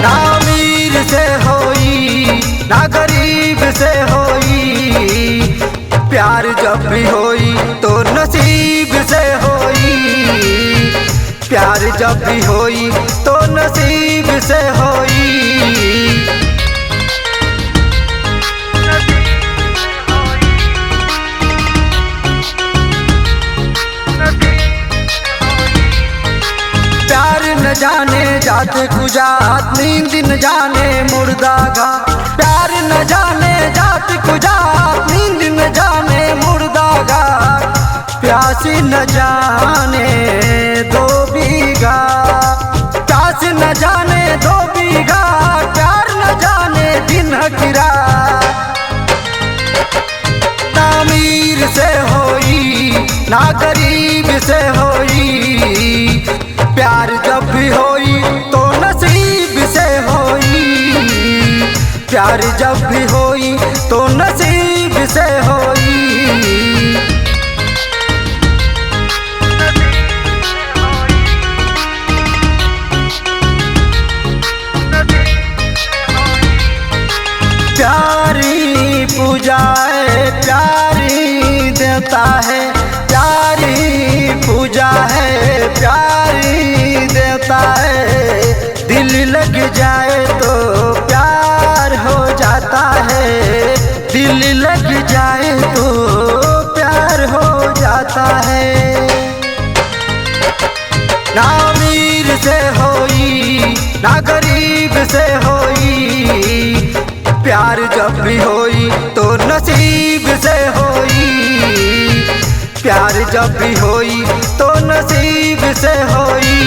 ना अमीर से होई ना गरीब से होई, प्यार जब भी होई तो नसीब से होई। प्यार जब भी होई तो नसीब से होई। प्यार न जाने जात कुजात, नींद न जाने मुर्दा घाट। प्यार न जाने जात कुजात, नींद न जाने मुर्दा घाट। प्यासी न जाने दो बीघा, प्यास न जाने दो बीघा। प्यार न जाने दिन की रात। ना अमीर से होई ना गरीब से होई, प्यार जब भी होई तो नसीब से होई। प्यार जब भी होई तो नसीब से होई। प्यारी पूजा है प्यारी देता है, प्यारी पूजा है प्यारी देता है। दिल लग जाए तो प्यार हो जाता है, दिल लग जाए तो प्यार हो जाता है। ना अमीर से होई ना गरीब से होई, प्यार जब भी होई तो नसीब से होई। प्यार जब भी होई तो नसीब से होई।